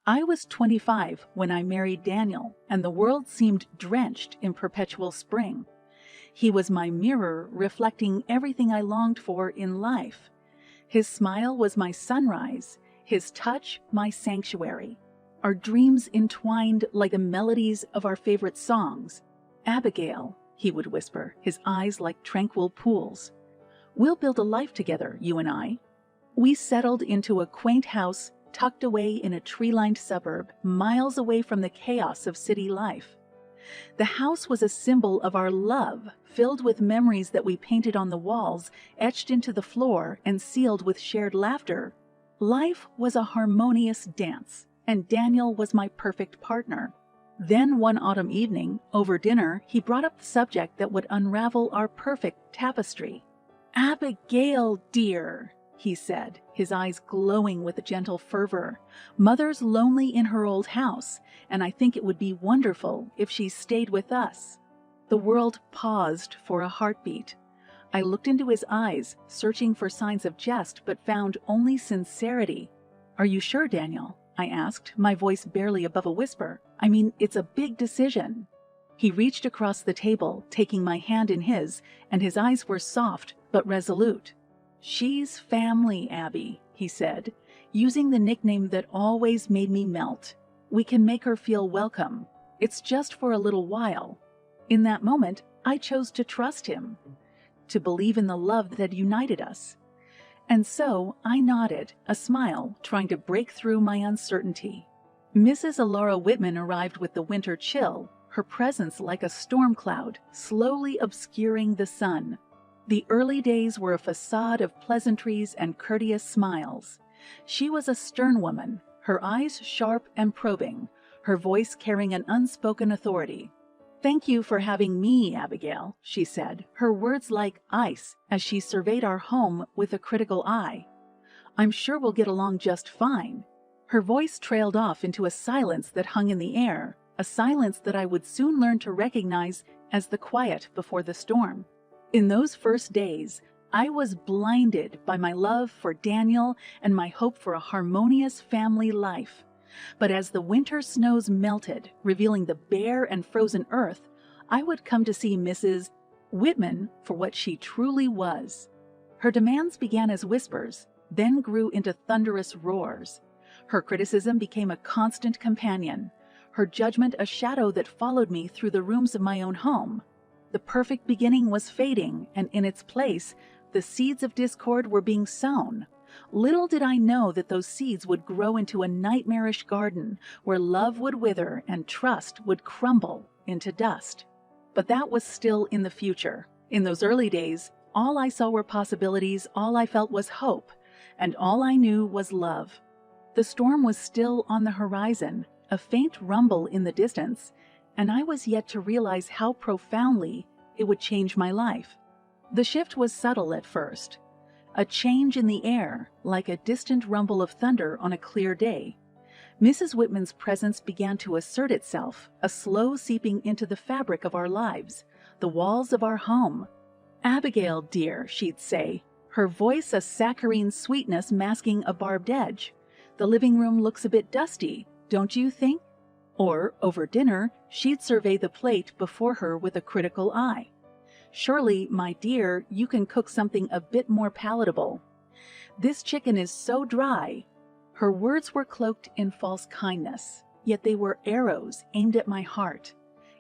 I was 25 when I married Daniel, and the world seemed drenched in perpetual spring. He was my mirror, reflecting everything I longed for in life. His smile was my sunrise, his touch my sanctuary. Our dreams entwined like the melodies of our favorite songs. "Abigail," he would whisper, his eyes like tranquil pools. "We'll build a life together, you and I." We settled into a quaint house tucked away in a tree-lined suburb, miles away from the chaos of city life. The house was a symbol of our love, filled with memories that we painted on the walls, etched into the floor, and sealed with shared laughter. Life was a harmonious dance, and Daniel was my perfect partner. Then one autumn evening, over dinner, he brought up the subject that would unravel our perfect tapestry. "Abigail, dear," he said, his eyes glowing with a gentle fervor. "Mother's lonely in her old house, and I think it would be wonderful if she stayed with us." The world paused for a heartbeat. I looked into his eyes, searching for signs of jest, but found only sincerity. "Are you sure, Daniel?" I asked, my voice barely above a whisper. "I mean, it's a big decision." He reached across the table, taking my hand in his, and his eyes were soft but resolute. "She's family, Abby," he said, using the nickname that always made me melt. "We can make her feel welcome. It's just for a little while." In that moment, I chose to trust him, to believe in the love that united us. And so I nodded, a smile trying to break through my uncertainty. Mrs. Alara Whitman arrived with the winter chill, her presence like a storm cloud, slowly obscuring the sun. The early days were a facade of pleasantries and courteous smiles. She was a stern woman, her eyes sharp and probing, her voice carrying an unspoken authority. "Thank you for having me, Abigail," she said, her words like ice as she surveyed our home with a critical eye. "I'm sure we'll get along just fine." Her voice trailed off into a silence that hung in the air, a silence that I would soon learn to recognize as the quiet before the storm. In those first days, I was blinded by my love for Daniel and my hope for a harmonious family life. But as the winter snows melted, revealing the bare and frozen earth, I would come to see Mrs. Whitman for what she truly was. Her demands began as whispers, then grew into thunderous roars. Her criticism became a constant companion, her judgment a shadow that followed me through the rooms of my own home. The perfect beginning was fading, and in its place, the seeds of discord were being sown. Little did I know that those seeds would grow into a nightmarish garden where love would wither and trust would crumble into dust. But that was still in the future. In those early days, all I saw were possibilities, all I felt was hope, and all I knew was love. The storm was still on the horizon, a faint rumble in the distance, and I was yet to realize how profoundly it would change my life. The shift was subtle at first. A change in the air, like a distant rumble of thunder on a clear day. Mrs. Whitman's presence began to assert itself, a slow seeping into the fabric of our lives, the walls of our home. "Abigail, dear," she'd say, her voice a saccharine sweetness masking a barbed edge. "The living room looks a bit dusty, don't you think?" Or, over dinner, she'd survey the plate before her with a critical eye. "Surely, my dear, you can cook something a bit more palatable. This chicken is so dry." Her words were cloaked in false kindness, yet they were arrows aimed at my heart.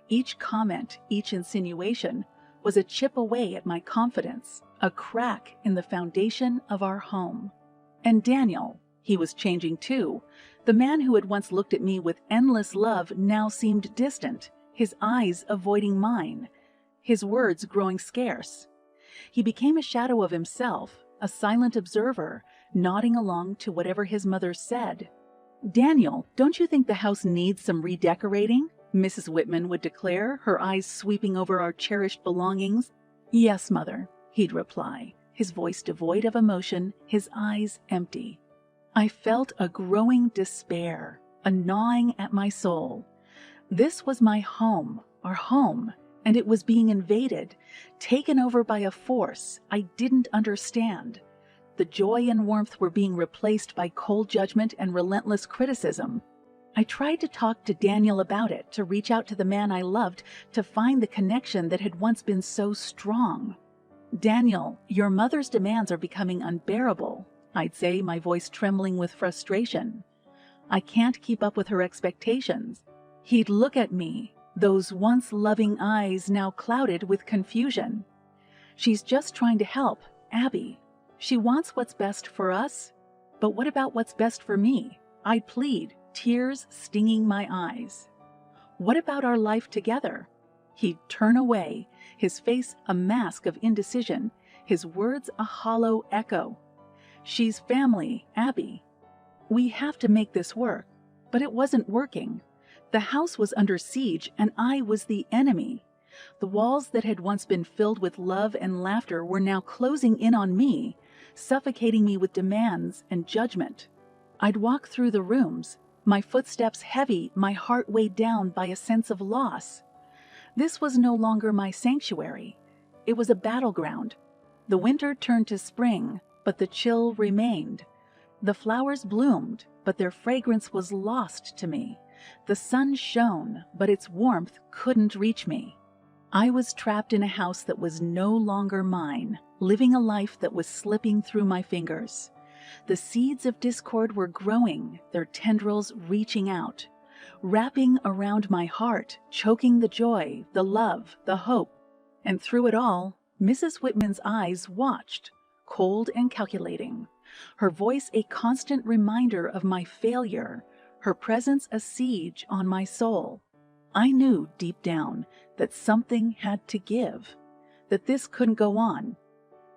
Each comment, each insinuation, was a chip away at my confidence, a crack in the foundation of our home. And Daniel, he was changing too. The man who had once looked at me with endless love now seemed distant, his eyes avoiding mine, his words growing scarce. He became a shadow of himself, a silent observer, nodding along to whatever his mother said. "Daniel, don't you think the house needs some redecorating?" Mrs. Whitman would declare, her eyes sweeping over our cherished belongings. "Yes, Mother," he'd reply, his voice devoid of emotion, his eyes empty. I felt a growing despair, a gnawing at my soul. This was my home, our home, and it was being invaded, taken over by a force I didn't understand. The joy and warmth were being replaced by cold judgment and relentless criticism. I tried to talk to Daniel about it, to reach out to the man I loved, to find the connection that had once been so strong. "Daniel, your mother's demands are becoming unbearable," I'd say, my voice trembling with frustration. "I can't keep up with her expectations." He'd look at me, those once loving eyes now clouded with confusion. "She's just trying to help, Abby. She wants what's best for us. But what about what's best for me?" I'd plead, tears stinging my eyes. "What about our life together?" He'd turn away, his face a mask of indecision, his words a hollow echo. "She's family, Abby. We have to make this work." But it wasn't working. The house was under siege, and I was the enemy. The walls that had once been filled with love and laughter were now closing in on me, suffocating me with demands and judgment. I'd walk through the rooms, my footsteps heavy, my heart weighed down by a sense of loss. This was no longer my sanctuary. It was a battleground. The winter turned to spring, but the chill remained. The flowers bloomed, but their fragrance was lost to me. The sun shone, but its warmth couldn't reach me. I was trapped in a house that was no longer mine, living a life that was slipping through my fingers. The seeds of discord were growing, their tendrils reaching out, wrapping around my heart, choking the joy, the love, the hope. And through it all, Mrs. Whitman's eyes watched, cold and calculating, her voice a constant reminder of my failure, her presence a siege on my soul. I knew deep down that something had to give, that this couldn't go on.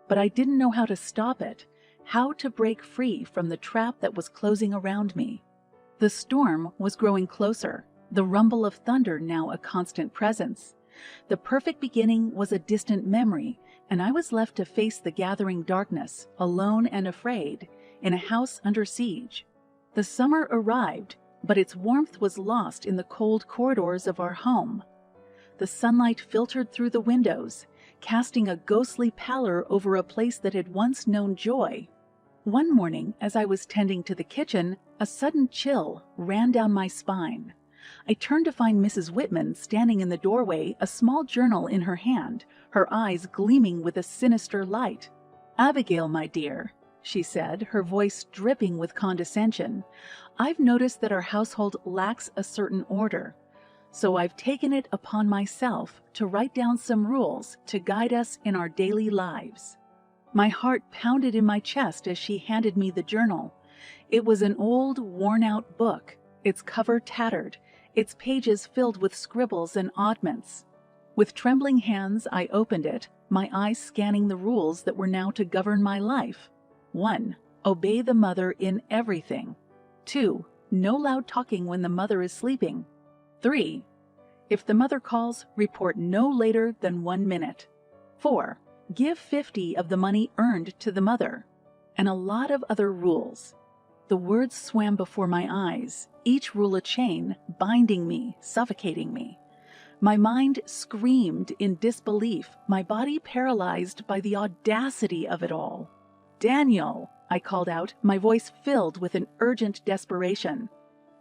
But I didn't know how to stop it, how to break free from the trap that was closing around me. The storm was growing closer, the rumble of thunder now a constant presence. The perfect beginning was a distant memory, and I was left to face the gathering darkness, alone and afraid, in a house under siege. The summer arrived, but its warmth was lost in the cold corridors of our home. The sunlight filtered through the windows, casting a ghostly pallor over a place that had once known joy. One morning, as I was tending to the kitchen, a sudden chill ran down my spine. I turned to find Mrs. Whitman standing in the doorway, a small journal in her hand, her eyes gleaming with a sinister light. "Abigail, my dear," she said, her voice dripping with condescension, "I've noticed that our household lacks a certain order. So I've taken it upon myself to write down some rules to guide us in our daily lives." My heart pounded in my chest as she handed me the journal. It was an old, worn-out book, its cover tattered, its pages filled with scribbles and oddments. With trembling hands, I opened it, my eyes scanning the rules that were now to govern my life. 1. Obey the mother in everything. 2. No loud talking when the mother is sleeping. 3. If the mother calls, report no later than 1 minute. 4. Give 50 of the money earned to the mother. And a lot of other rules. The words swam before my eyes, each rule a chain, binding me, suffocating me. My mind screamed in disbelief, my body paralyzed by the audacity of it all. "Daniel!" I called out, my voice filled with an urgent desperation.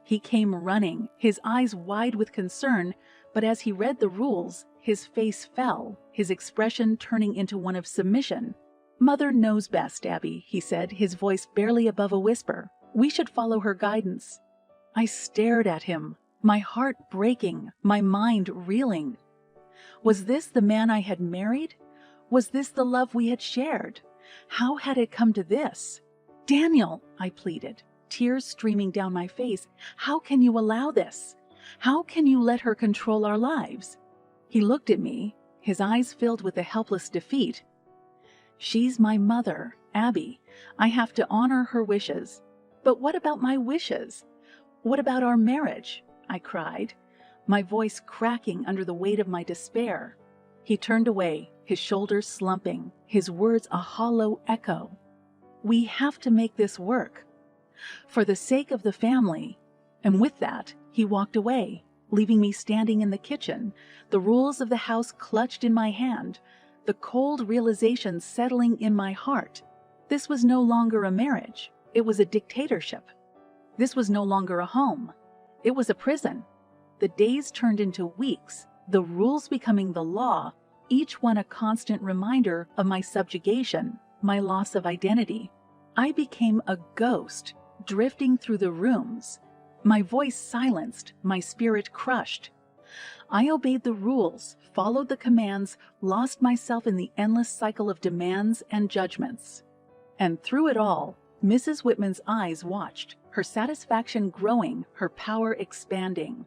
He came running, his eyes wide with concern, but as he read the rules, his face fell, his expression turning into one of submission. "Mother knows best, Abby," he said, his voice barely above a whisper. "We should follow her guidance." I stared at him, my heart breaking, my mind reeling. Was this the man I had married? Was this the love we had shared? How had it come to this? "Daniel," I pleaded, tears streaming down my face, "how can you allow this? How can you let her control our lives?" He looked at me, his eyes filled with a helpless defeat. "She's my mother, Abby. I have to honor her wishes. But what about my wishes? What about our marriage?" I cried, my voice cracking under the weight of my despair. He turned away, his shoulders slumping, his words a hollow echo. "We have to make this work. For the sake of the family." And with that, he walked away, leaving me standing in the kitchen, the rules of the house clutched in my hand, the cold realization settling in my heart. This was no longer a marriage. It was a dictatorship. This was no longer a home. It was a prison. The days turned into weeks, the rules becoming the law, each one a constant reminder of my subjugation, my loss of identity. I became a ghost, drifting through the rooms, my voice silenced, my spirit crushed. I obeyed the rules, followed the commands, lost myself in the endless cycle of demands and judgments. And through it all, Mrs. Whitman's eyes watched, her satisfaction growing, her power expanding.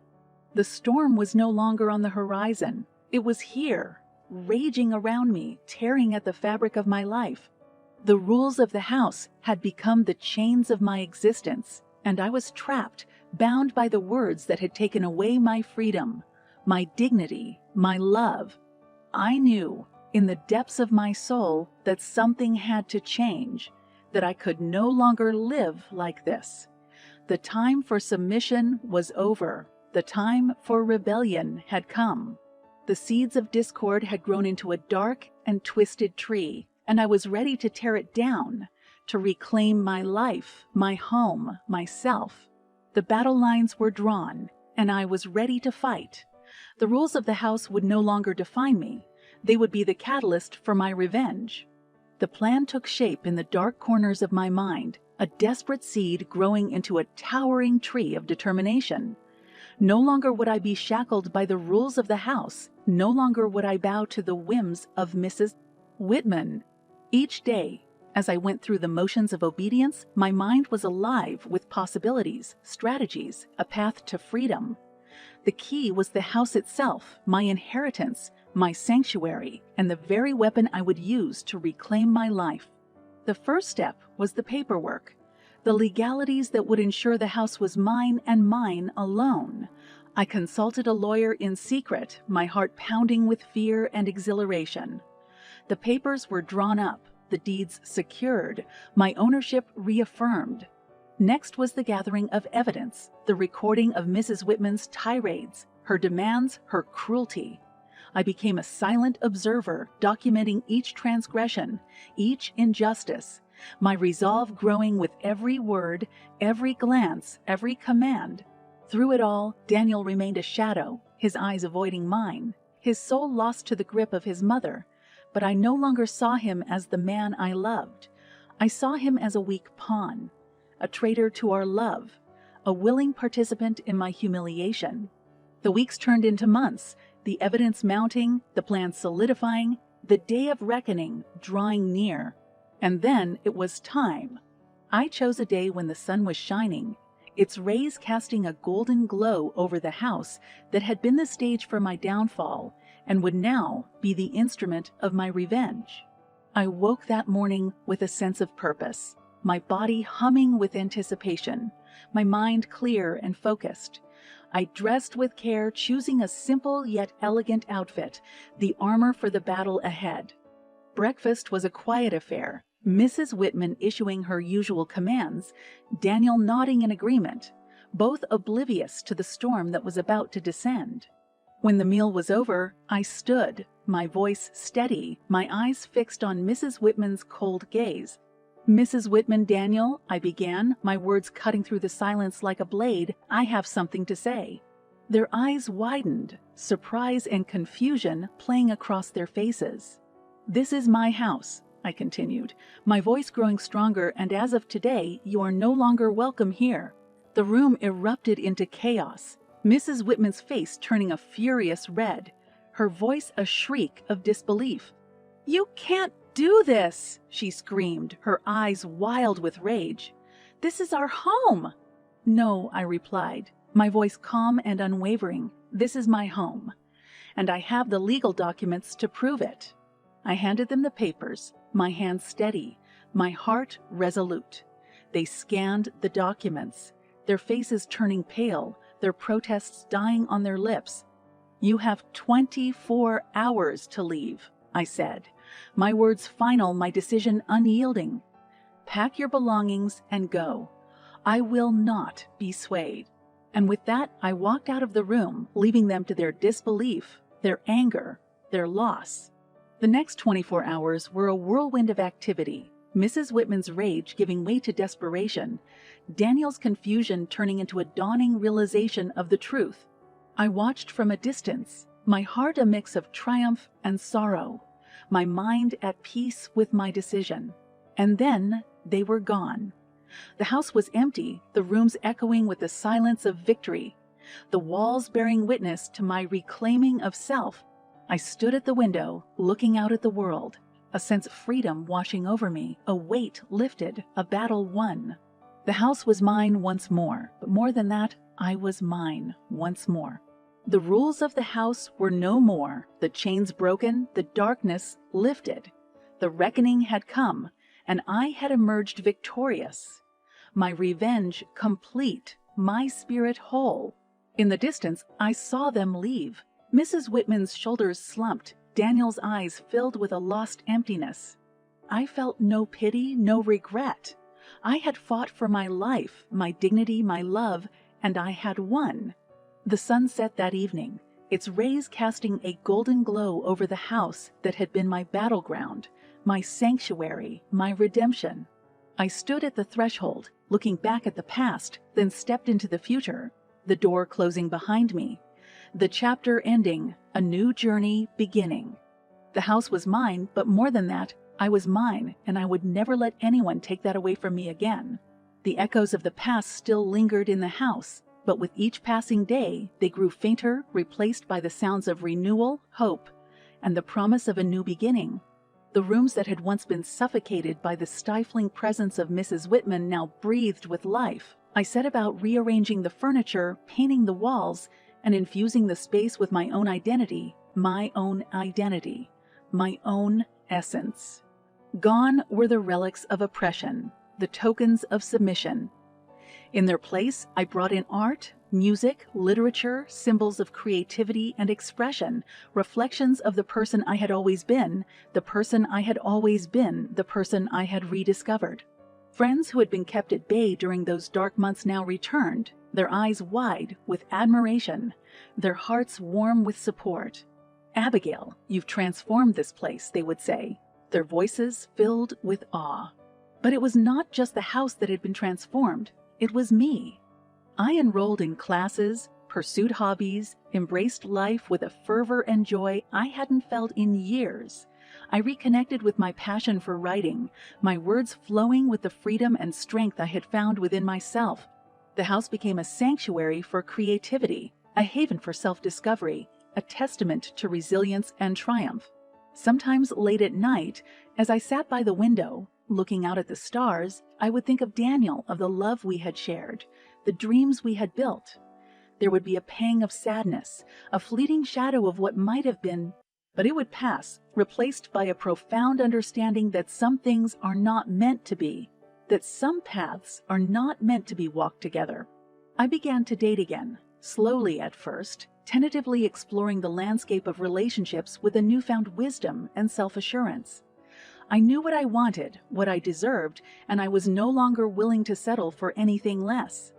The storm was no longer on the horizon. It was here, raging around me, tearing at the fabric of my life. The rules of the house had become the chains of my existence, and I was trapped, bound by the words that had taken away my freedom, my dignity, my love. I knew, in the depths of my soul, that something had to change, that I could no longer live like this. The time for submission was over. The time for rebellion had come. The seeds of discord had grown into a dark and twisted tree, and I was ready to tear it down, to reclaim my life, my home, myself. The battle lines were drawn, and I was ready to fight. The rules of the house would no longer define me. They would be the catalyst for my revenge. The plan took shape in the dark corners of my mind, a desperate seed growing into a towering tree of determination. No longer would I be shackled by the rules of the house. No longer would I bow to the whims of Mrs. Whitman. Each day, as I went through the motions of obedience, my mind was alive with possibilities, strategies, a path to freedom. The key was the house itself, my inheritance, my sanctuary, and the very weapon I would use to reclaim my life. The first step was the paperwork, the legalities that would ensure the house was mine and mine alone. I consulted a lawyer in secret, my heart pounding with fear and exhilaration. The papers were drawn up, the deeds secured, my ownership reaffirmed. Next was the gathering of evidence, the recording of Mrs. Whitman's tirades, her demands, her cruelty. I became a silent observer, documenting each transgression, each injustice, my resolve growing with every word, every glance, every command. Through it all, Daniel remained a shadow, his eyes avoiding mine, his soul lost to the grip of his mother. But I no longer saw him as the man I loved. I saw him as a weak pawn, a traitor to our love, a willing participant in my humiliation. The weeks turned into months, the evidence mounting, the plan solidifying, the day of reckoning drawing near. And then it was time. I chose a day when the sun was shining, its rays casting a golden glow over the house that had been the stage for my downfall and would now be the instrument of my revenge. I woke that morning with a sense of purpose, my body humming with anticipation, my mind clear and focused. I dressed with care, choosing a simple yet elegant outfit, the armor for the battle ahead. Breakfast was a quiet affair, Mrs. Whitman issuing her usual commands, Daniel nodding in agreement, both oblivious to the storm that was about to descend. When the meal was over, I stood, my voice steady, my eyes fixed on Mrs. Whitman's cold gaze. "Mrs. Whitman, Daniel," I began, my words cutting through the silence like a blade, "I have something to say." Their eyes widened, surprise and confusion playing across their faces. "This is my house," I continued, my voice growing stronger, "and as of today, you are no longer welcome here." The room erupted into chaos, Mrs. Whitman's face turning a furious red, her voice a shriek of disbelief. "You can't do this!" she screamed, her eyes wild with rage. "This is our home!" "No," I replied, my voice calm and unwavering. "This is my home, and I have the legal documents to prove it." I handed them the papers, my hands steady, my heart resolute. They scanned the documents, their faces turning pale, their protests dying on their lips. "You have 24 hours to leave," I said, my words final, my decision unyielding. "Pack your belongings and go. I will not be swayed." And with that, I walked out of the room, leaving them to their disbelief, their anger, their loss. The next 24 hours were a whirlwind of activity. Mrs. Whitman's rage giving way to desperation, Daniel's confusion turning into a dawning realization of the truth. I watched from a distance, my heart a mix of triumph and sorrow, my mind at peace with my decision. And then they were gone. The house was empty, the rooms echoing with the silence of victory, the walls bearing witness to my reclaiming of self. I stood at the window, looking out at the world, a sense of freedom washing over me, a weight lifted, a battle won. The house was mine once more, but more than that, I was mine once more. The rules of the house were no more, the chains broken, the darkness lifted. The reckoning had come, and I had emerged victorious. My revenge complete, my spirit whole. In the distance, I saw them leave. Mrs. Whitman's shoulders slumped, Daniel's eyes filled with a lost emptiness. I felt no pity, no regret. I had fought for my life, my dignity, my love, and I had won. The sun set that evening, its rays casting a golden glow over the house that had been my battleground, my sanctuary, my redemption. I stood at the threshold, looking back at the past, then stepped into the future, the door closing behind me. The chapter ending, a new journey beginning. The house was mine, but more than that, I was mine, and I would never let anyone take that away from me again. The echoes of the past still lingered in the house, but with each passing day, they grew fainter, replaced by the sounds of renewal, hope, and the promise of a new beginning. The rooms that had once been suffocated by the stifling presence of Mrs. Whitman now breathed with life. I set about rearranging the furniture, painting the walls, and infusing the space with my own identity, my own essence. Gone were the relics of oppression, the tokens of submission. In their place, I brought in art, music, literature, symbols of creativity and expression, reflections of the person I had always been, the person I had always been, the person I had rediscovered. Friends who had been kept at bay during those dark months now returned, their eyes wide with admiration, their hearts warm with support. "Abigail, you've transformed this place," they would say, their voices filled with awe. But it was not just the house that had been transformed, it was me. I enrolled in classes, pursued hobbies, embraced life with a fervor and joy I hadn't felt in years. I reconnected with my passion for writing, my words flowing with the freedom and strength I had found within myself. The house became a sanctuary for creativity, a haven for self-discovery, a testament to resilience and triumph. Sometimes late at night, as I sat by the window, looking out at the stars, I would think of Daniel, of the love we had shared, the dreams we had built. There would be a pang of sadness, a fleeting shadow of what might have been, but it would pass, replaced by a profound understanding that some things are not meant to be, that some paths are not meant to be walked together. I began to date again, slowly at first, tentatively exploring the landscape of relationships with a newfound wisdom and self-assurance. I knew what I wanted, what I deserved, and I was no longer willing to settle for anything less.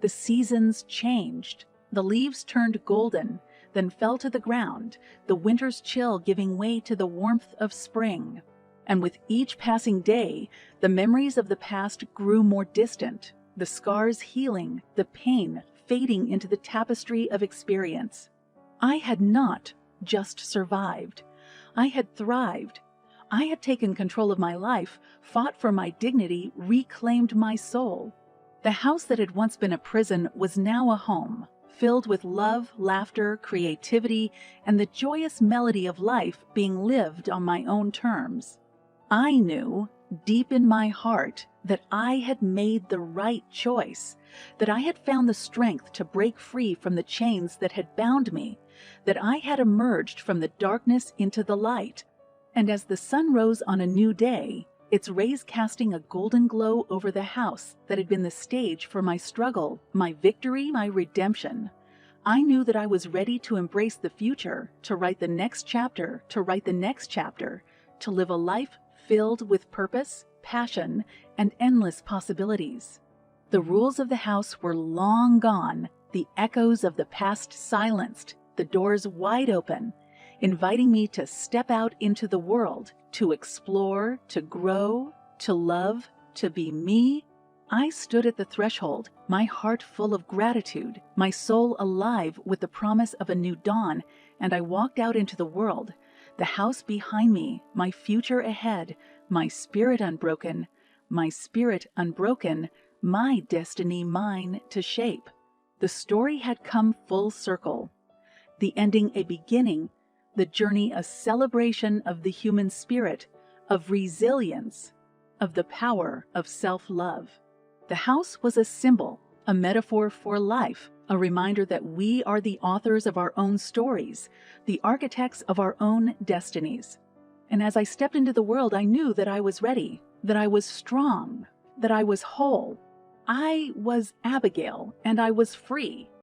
The seasons changed. The leaves turned golden, then fell to the ground, the winter's chill giving way to the warmth of spring. And with each passing day, the memories of the past grew more distant, the scars healing, the pain fading into the tapestry of experience. I had not just survived. I had thrived. I had taken control of my life, fought for my dignity, reclaimed my soul. The house that had once been a prison was now a home, filled with love, laughter, creativity, and the joyous melody of life being lived on my own terms. I knew, deep in my heart, that I had made the right choice, that I had found the strength to break free from the chains that had bound me, that I had emerged from the darkness into the light. And as the sun rose on a new day, its rays casting a golden glow over the house that had been the stage for my struggle, my victory, my redemption, I knew that I was ready to embrace the future, to write the next chapter, to live a life filled with purpose, passion, and endless possibilities. The rules of the house were long gone, the echoes of the past silenced, the doors wide open, inviting me to step out into the world, to explore, to grow, to love, to be me. I stood at the threshold, my heart full of gratitude, my soul alive with the promise of a new dawn, and I walked out into the world, the house behind me, my future ahead, my spirit unbroken, my destiny mine to shape. The story had come full circle, the ending a beginning, the journey a celebration of the human spirit, of resilience, of the power of self-love. The house was a symbol, a metaphor for life, a reminder that we are the authors of our own stories, the architects of our own destinies. And as I stepped into the world, I knew that I was ready, that I was strong, that I was whole. I was Abigail, and I was free.